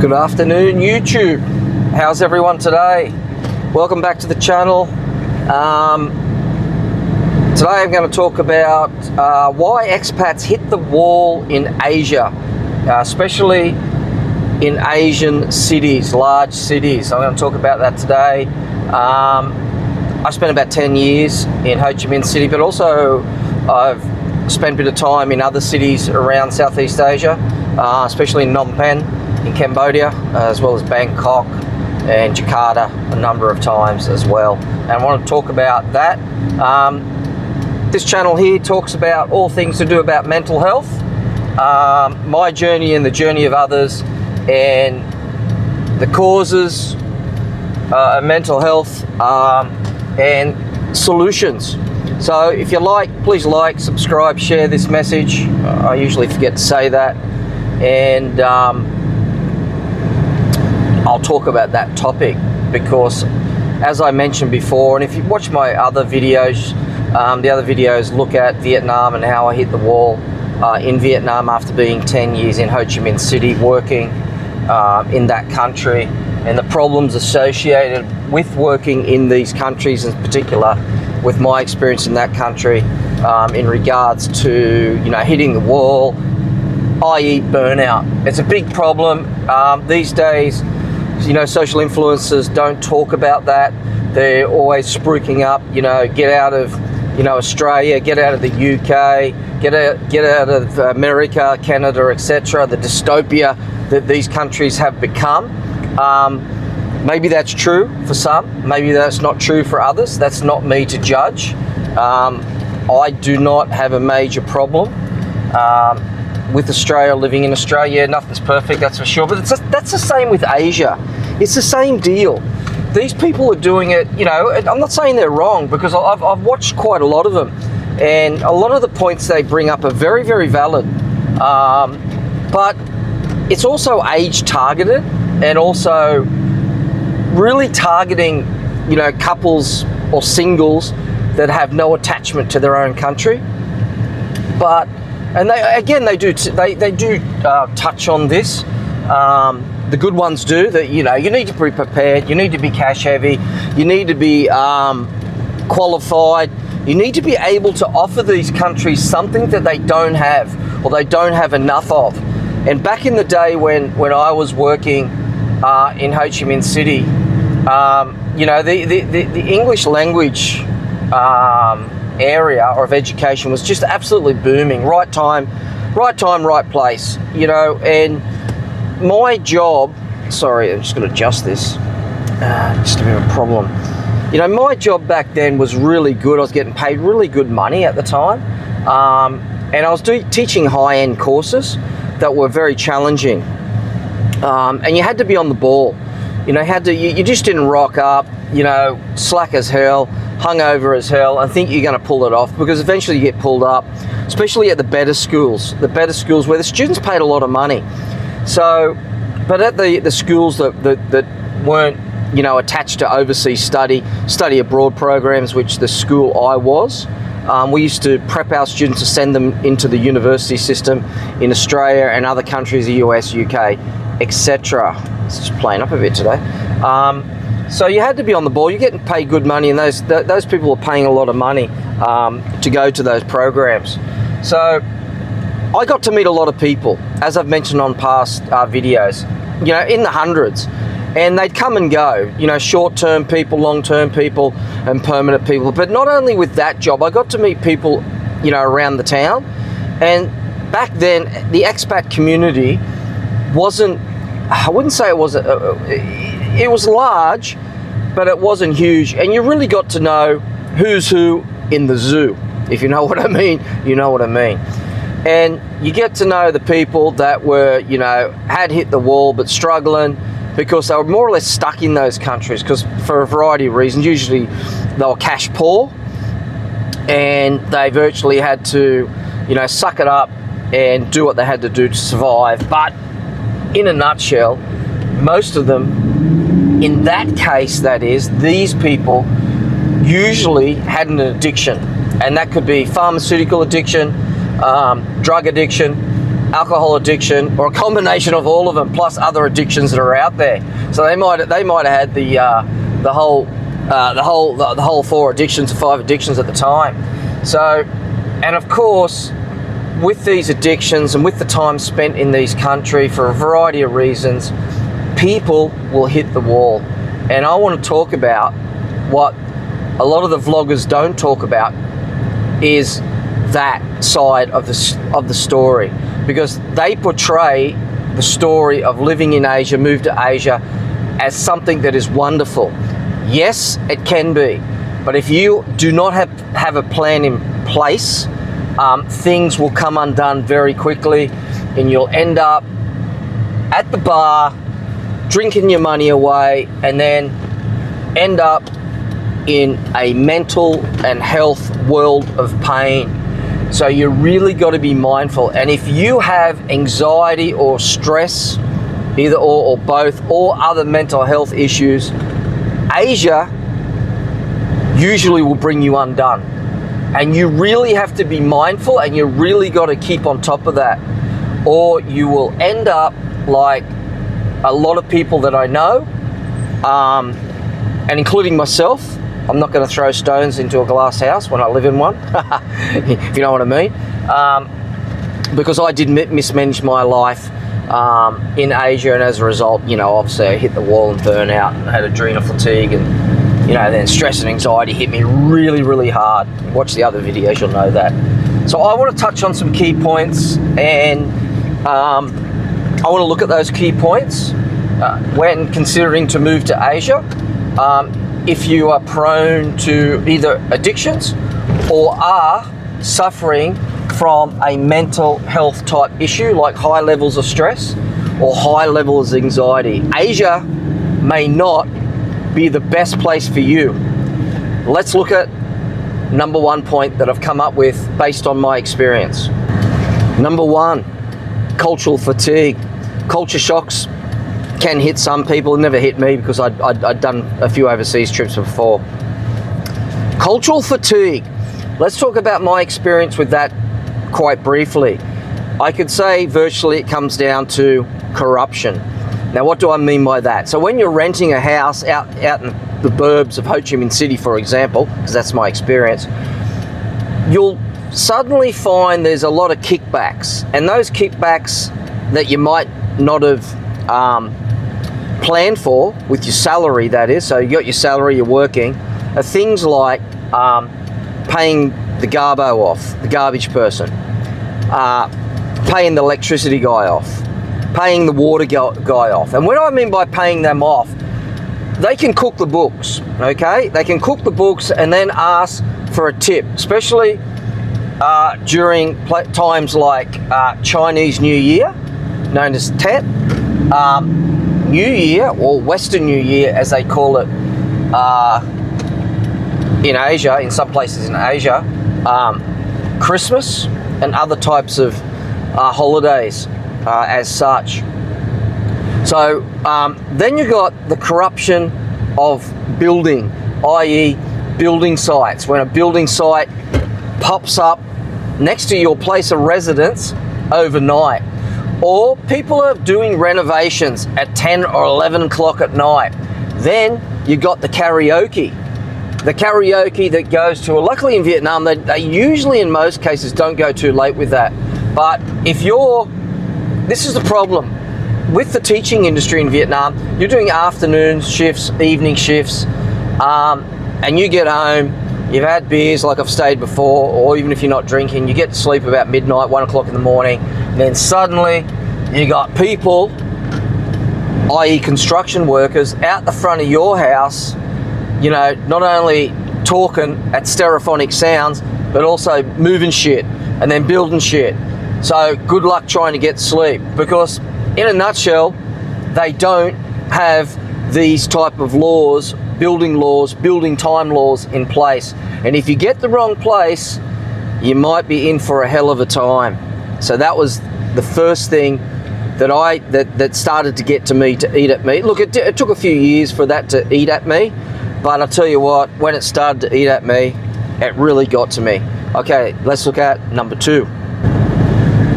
Good afternoon, YouTube. How's everyone today? Welcome back to the channel. Today I'm going to talk about why expats hit the wall in Asia, especially in Asian cities, large cities. I'm going to talk about that today. I spent about 10 years in Ho Chi Minh City, but also I've spent a bit of time in other cities around Southeast Asia, especially in Phnom Penh, in Cambodia, as well as Bangkok and Jakarta a number of times as well. And I want to talk about that. This channel here talks about all things to do about mental health, my journey and the journey of others, and the causes of mental health and solutions. So if you like, please like, subscribe, share this message. I usually forget to say that. And I'll talk about that topic because, as I mentioned before, and if you watch my other videos, the other videos look at Vietnam and how I hit the wall in Vietnam after being 10 years in Ho Chi Minh City working in that country, and the problems associated with working in these countries, in particular with my experience in that country in regards to hitting the wall, i.e. burnout. It's a big problem these days. Social influencers don't talk about that. They're always spruiking up, get out of Australia, get out of the UK, get out of America, Canada, etc. The dystopia that these countries have become. Maybe that's true for some, maybe that's not true for others. That's not me to judge. I do not have a major problem with Australia, living in Australia. Nothing's perfect, that's for sure, but that's the same with Asia. It's the same deal. These people are doing it, I'm not saying they're wrong, because I've watched quite a lot of them, and a lot of the points they bring up are very, very valid. But it's also age targeted, and also really targeting, couples or singles that have no attachment to their own country. And they do touch on this. The good ones do, that you need to be prepared, you need to be cash heavy, you need to be qualified, you need to be able to offer these countries something that they don't have, or they don't have enough of. And back in the day when I was working in Ho Chi Minh City, the English language area of education was just absolutely booming. Right time, right place. And my job, sorry, I'm just going to adjust this. Just a bit of a problem. My job back then was really good. I was getting paid really good money at the time, and I was teaching high-end courses that were very challenging. And you had to be on the ball. You just didn't rock up, slack as hell, hungover as hell, and think you're going to pull it off, because eventually you get pulled up, especially at the better schools where the students paid a lot of money. So, but at the schools that weren't, attached to overseas study abroad programs, which the school I was, we used to prep our students to send them into the university system in Australia and other countries, the US, UK, etc. It's just playing up a bit today. So you had to be on the ball. You're getting paid good money, and those people are paying a lot of money to go to those programs. So I got to meet a lot of people, as I've mentioned on past videos, in the hundreds. And they'd come and go, short-term people, long-term people, and permanent people. But not only with that job, I got to meet people, around the town. And back then, the expat community wasn't, I wouldn't say it wasn't, it was large, but it wasn't huge. And you really got to know who's who in the zoo. If you know what I mean, you know what I mean. And you get to know the people that were, had hit the wall but struggling, because they were more or less stuck in those countries because for a variety of reasons. Usually they were cash poor, and they virtually had to, suck it up and do what they had to do to survive. But in a nutshell, most of them, in that case, that is, these people usually had an addiction, and that could be pharmaceutical addiction, drug addiction, alcohol addiction, or a combination of all of them, plus other addictions that are out there. So they might have had the whole 4 addictions or 5 addictions at the time. So, and of course, with these addictions and with the time spent in these countries for a variety of reasons, people will hit the wall. And I want to talk about what a lot of the vloggers don't talk about, is that side of the story, because they portray the story of living in Asia, move to Asia, as something that is wonderful. Yes, it can be, but if you do not have a plan in place, things will come undone very quickly, and you'll end up at the bar drinking your money away, and then end up in a mental and health world of pain. So you really got to be mindful. And if you have anxiety or stress, either or both, or other mental health issues, Asia usually will bring you undone. And you really have to be mindful, and you really got to keep on top of that, or you will end up like a lot of people that I know, and including myself. I'm not going to throw stones into a glass house when I live in one, if you know what I mean, because I did mismanage my life in Asia, and as a result, you know, obviously I hit the wall and burn out and had adrenal fatigue, and you know, then stress and anxiety hit me really, really hard. Watch the other videos, you'll know that. So I want to touch on some key points, and I want to look at those key points when considering to move to Asia. If you are prone to either addictions or are suffering from a mental health type issue, like high levels of stress or high levels of anxiety, Asia may not be the best place for you. Let's look at number 1 point that I've come up with based on my experience. Number 1, cultural fatigue. Culture shocks can hit some people. It never hit me because I'd done a few overseas trips before. Cultural fatigue. Let's talk about my experience with that quite briefly. I could say virtually it comes down to corruption. Now, what do I mean by that? So when you're renting a house out in the burbs of Ho Chi Minh City, for example, because that's my experience, you'll suddenly find there's a lot of kickbacks. And those kickbacks that you might not have planned for with your salary, that is, so you got your salary, you're working, are things like paying the garbo off, the garbage person, paying the electricity guy off, paying the water guy off. And what I mean by paying them off, they can cook the books, okay? They can cook the books and then ask for a tip, especially during times like Chinese New Year, known as Tet, New Year, or Western New Year as they call it in Asia, in some places in Asia, Christmas and other types of holidays as such. So then you got the corruption of building, i.e. building sites. When a building site pops up next to your place of residence overnight, or people are doing renovations at 10 or 11 o'clock at night, then you got the karaoke. The karaoke that goes to, luckily in Vietnam, they usually in most cases don't go too late with that. But if this is the problem with the teaching industry in Vietnam, you're doing afternoon shifts, evening shifts, and you get home, you've had beers like I've stayed before, or even if you're not drinking, you get to sleep about midnight, 1 o'clock in the morning, and then suddenly you got people, i.e. construction workers, out the front of your house, you know, not only talking at stereophonic sounds, but also moving shit and then building shit. So good luck trying to get sleep, because in a nutshell, they don't have these type of laws, building time laws in place. And if you get the wrong place, you might be in for a hell of a time. So that was the first thing that started to get to me, to eat at me. Look, it took a few years for that to eat at me, but I'll tell you what, when it started to eat at me, it really got to me. Okay, let's look at number 2.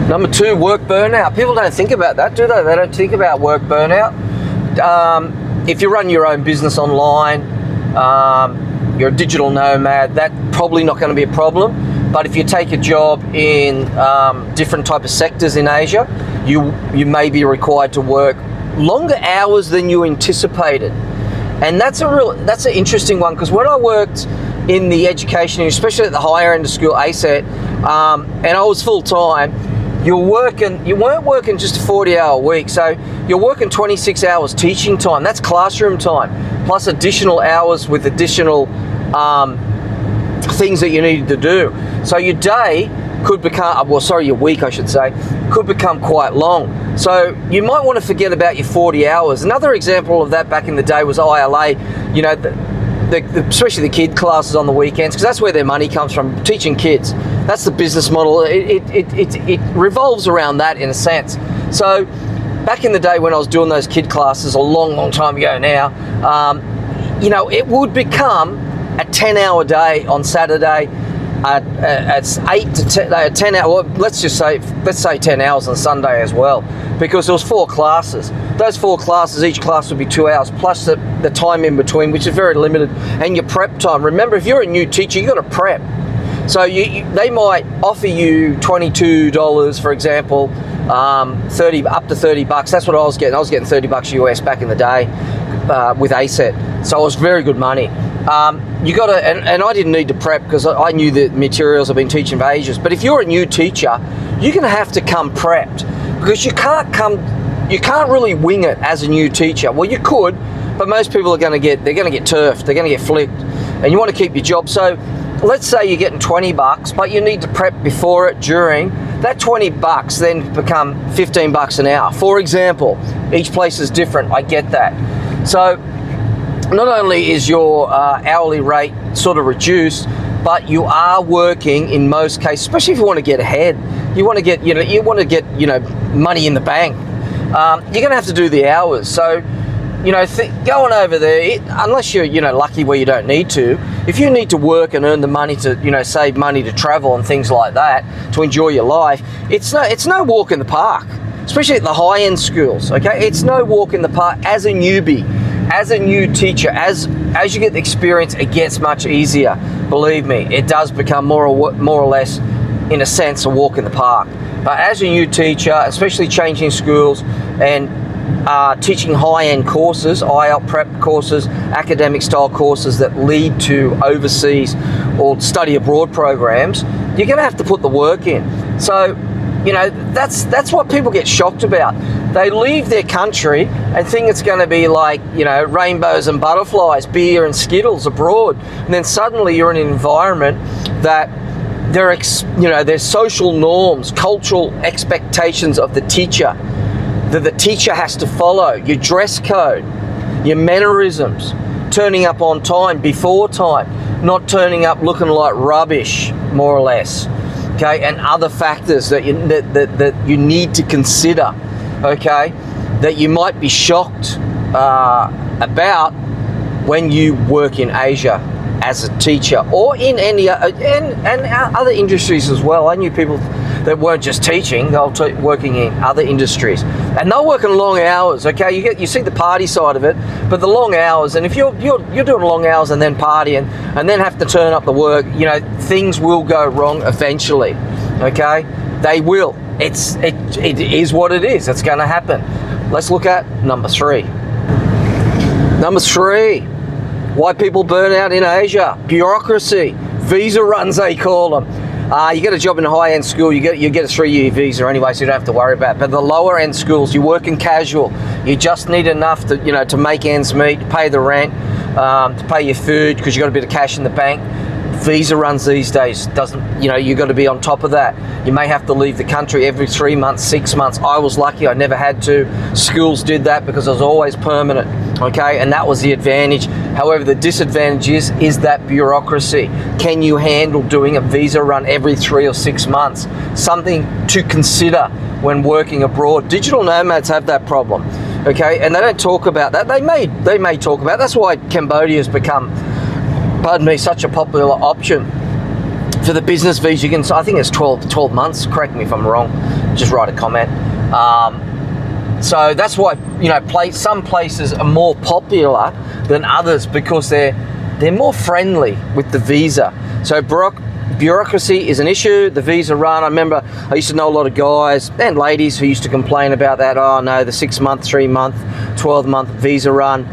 Number 2, work burnout. People don't think about that, do they? They don't think about work burnout. If you run your own business online, you're a digital nomad, that's probably not going to be a problem. But if you take a job in different type of sectors in Asia, you may be required to work longer hours than you anticipated. And that's an interesting one, because when I worked in the education, especially at the higher end of school, ASET, and I was full time, you weren't working just a 40-hour week, so you're working 26 hours teaching time. That's classroom time, plus additional hours with additional things that you needed to do. So your day could become, your week I should say, could become quite long. So you might want to forget about your 40 hours. Another example of that back in the day was ILA, especially the kid classes on the weekends, because that's where their money comes from, teaching kids. That's the business model. It revolves around that in a sense. So back in the day when I was doing those kid classes a long time ago now, it would become a 10-hour day on Saturday, it's 8 to 10 hours. Well, let's say 10 hours on Sunday as well, because there was 4 classes. Those 4 classes, each class would be 2 hours plus the time in between, which is very limited, and your prep time. Remember, if you're a new teacher, you got to prep. So they might offer you $22, for example, 30 up to $30. That's what I was getting. I was getting $30 US back in the day with ASET. So it was very good money. You got to, and I didn't need to prep because I knew the materials I've been teaching for ages. But if you're a new teacher, you're going to have to come prepped, because you can't really wing it as a new teacher. Well, you could, but most people they're going to get turfed, they're going to get flicked, and you want to keep your job. So let's say you're getting $20, but you need to prep before it, during. That $20 then become $15 an hour. For example, each place is different. I get that. So not only is your hourly rate sort of reduced, but you are working in most cases, especially if you want to get ahead. You want to get money in the bank. You're going to have to do the hours. So going over there, unless you're lucky where you don't need to, if you need to work and earn the money to save money to travel and things like that to enjoy your life, it's no walk in the park, especially at the high-end schools. Okay, it's no walk in the park as a newbie, as a new teacher. As you get the experience, it gets much easier. Believe me, it does become more or less, in a sense, a walk in the park. But as a new teacher, especially changing schools and teaching high-end courses, IELTS prep courses, academic style courses that lead to overseas or study abroad programs, you're going to have to put the work in. So, that's what people get shocked about. They leave their country and think it's going to be like, rainbows and butterflies, beer and Skittles abroad. And then suddenly you're in an environment that there's social norms, cultural expectations of the teacher that the teacher has to follow, your dress code, your mannerisms, turning up on time, before time, not turning up looking like rubbish, more or less, okay, and other factors that you need to consider, okay, that you might be shocked about when you work in Asia as a teacher, or in any and other industries as well. I knew people that weren't just teaching; they were working in other industries, and they're working long hours. Okay, you see the party side of it, but the long hours. And if you're doing long hours and then partying and then have to turn up the work, things will go wrong eventually. Okay, they will. It is what it is. It's going to happen. Let's look at number 3. Number 3. Why people burn out in Asia. Bureaucracy. Visa runs, they call them. You get a job in a high-end school, you get a 3-year visa anyway, so you don't have to worry about it. But the lower-end schools, you're working casual. You just need enough to make ends meet, to pay the rent, to pay your food, because you've got a bit of cash in the bank. Visa runs these days you've got to be on top of that. You may have to leave the country every 3 months, 6 months. I was lucky, I never had to. Schools did that because I was always permanent, okay, and that was the advantage. However, the disadvantage is that bureaucracy. Can you handle doing a visa run every 3 or 6 months? Something to consider when working abroad. Digital nomads have that problem, okay, and they don't talk about that. They may talk about it. That's why Cambodia has become, pardon me, such a popular option for the business visa. I think it's 12 months, correct me if I'm wrong, just write a comment. So that's why, you know, some places are more popular than others, because they're more friendly with the visa. So bureaucracy is an issue. The visa run, I remember I used to know a lot of guys and ladies who used to complain about that. Oh no, the 6-month, 3-month, 12-month visa run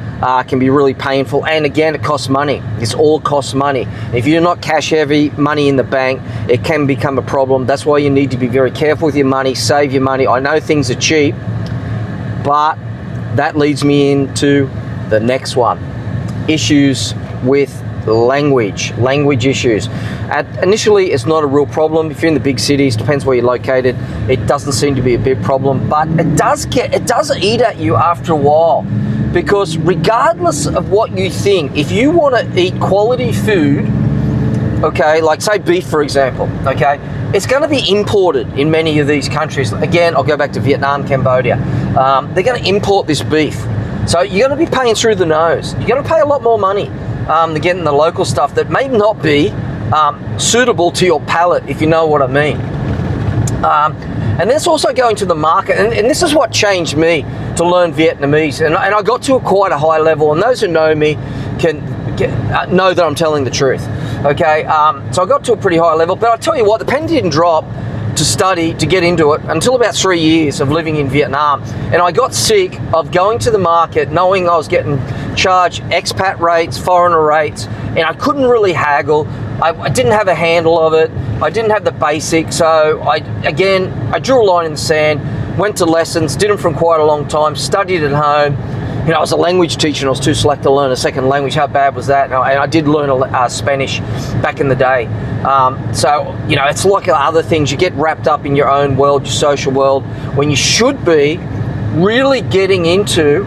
can be really painful. And again, it costs money. It's all costs money. If you're not cash heavy, money in the bank, it can become a problem. That's why you need to be very careful with your money, save your money. I know things are cheap, but that leads me into the next one. Issues with language issues. Initially, it's not a real problem. If you're in the big cities, depends where you're located, it doesn't seem to be a big problem, but it does eat at you after a while, because regardless of what you think, if you want to eat quality food, okay, like say beef for example, okay, it's going to be imported in many of these countries. Again, I'll go back to Vietnam, Cambodia. They're going to import this beef, so you're going to be paying through the nose. You're going to pay a lot more money to get in the local stuff that may not be suitable to your palate, if you know what I mean. And that's also going to the market, and this is what changed me to learn Vietnamese, and I got to quite a high level, and those who know me can know that I'm telling the truth. Okay, so I got to a pretty high level, but I tell you what, the penny didn't drop to study, to get into it, until about 3 years of living in Vietnam. And I got sick of going to the market knowing I was getting charged expat rates, foreigner rates, and I couldn't really haggle. I didn't have a handle of it. I didn't have the basics. So I drew a line in the sand, went to lessons, did them for quite a long time, studied at home. You know, I was a language teacher and I was too select to learn a second language. How bad was that? And I did learn Spanish back in the day. So, you know, it's like other things. You get wrapped up in your own world, your social world, when you should be really getting into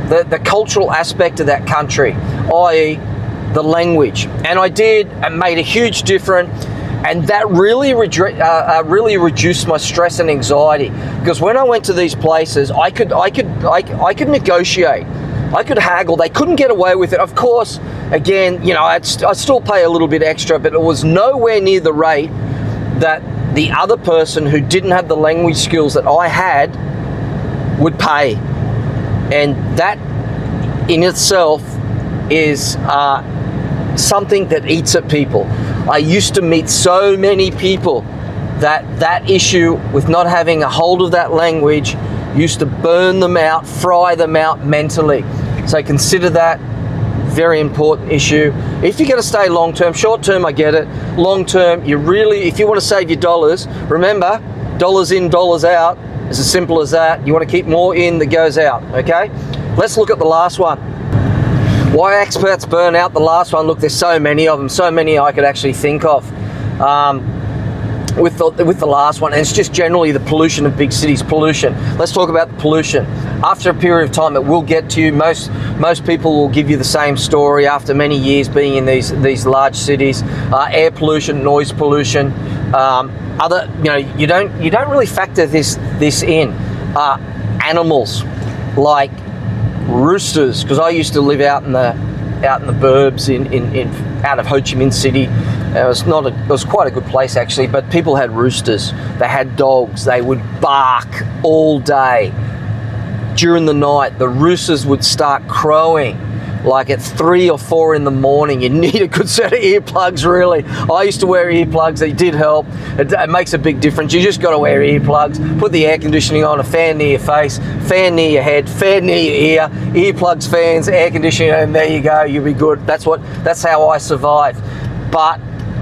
the cultural aspect of that country, i.e. the language. And I did, and made a huge difference. And that really reduced my stress and anxiety, because when I went to these places, I could negotiate, I could haggle. They couldn't get away with it. Of course, again, you know, I'd still pay a little bit extra, but it was nowhere near the rate that the other person who didn't have the language skills that I had would pay. And that in itself is something that eats at people. I used to meet so many people that issue with not having a hold of that language used to burn them out, fry them out mentally. So consider that very important issue. If you're going to stay long term, short term I get it. Long term, if you want to save your dollars, remember, dollars in, dollars out. It's as simple as that. You want to keep more in that goes out, okay? Let's look at the last one. Why expats burn out, the last one. Look, there's so many of them, so many I could actually think of with the last one. And it's just generally the pollution of big cities, pollution. Let's talk about the pollution. After a period of time, it will get to you. Most people will give you the same story after many years being in these large cities. Air pollution, noise pollution, you don't really factor this in. Animals like roosters, because I used to live out in the burbs out of Ho Chi Minh City. It was quite a good place actually, but people had roosters, they had dogs, they would bark all day. During the night, the roosters would start crowing like at 3 or 4 in the morning. You need a good set of earplugs, really. I used to wear earplugs. They did help. It makes a big difference. You just got to wear earplugs. Put the air conditioning on, a fan near your face, fan near your head, fan near your ear, earplugs, fans, air conditioning, and there you go. You'll be good. That's how I survived. But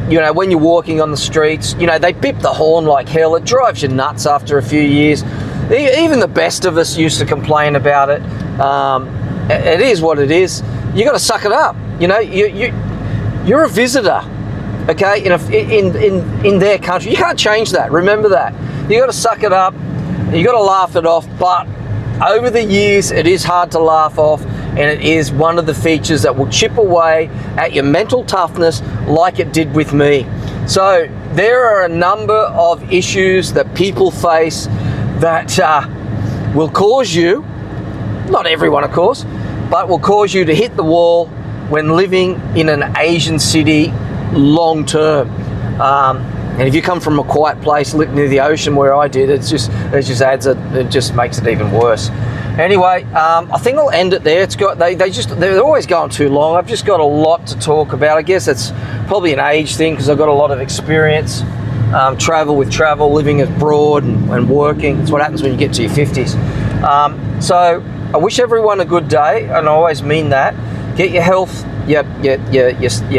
you know, when you're walking on the streets, you know, they bip the horn like hell. It drives you nuts after a few years. Even the best of us used to complain about it. It is what it is. You got to suck it up. You know, you're a visitor, okay? In their country, you can't change that. Remember that. You got to suck it up. You got to laugh it off. But over the years, it is hard to laugh off, and it is one of the features that will chip away at your mental toughness, like it did with me. So there are a number of issues that people face that will cause you, not everyone of course, but will cause you to hit the wall when living in an Asian city long term. And if you come from a quiet place near the ocean where I did, it just makes it even worse. Anyway, I think I'll end it there. They're always going too long. I've just got a lot to talk about. I guess it's probably an age thing because I've got a lot of experience. Travel, living abroad and working. It's what happens when you get to your 50s. So I wish everyone a good day, and I always mean that. Get your health, your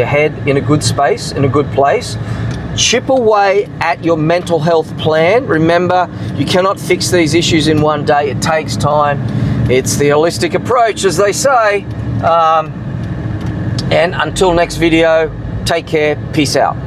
head in a good space, in a good place. Chip away at your mental health plan. Remember, you cannot fix these issues in one day. It takes time. It's the holistic approach, as they say. And until next video, take care. Peace out.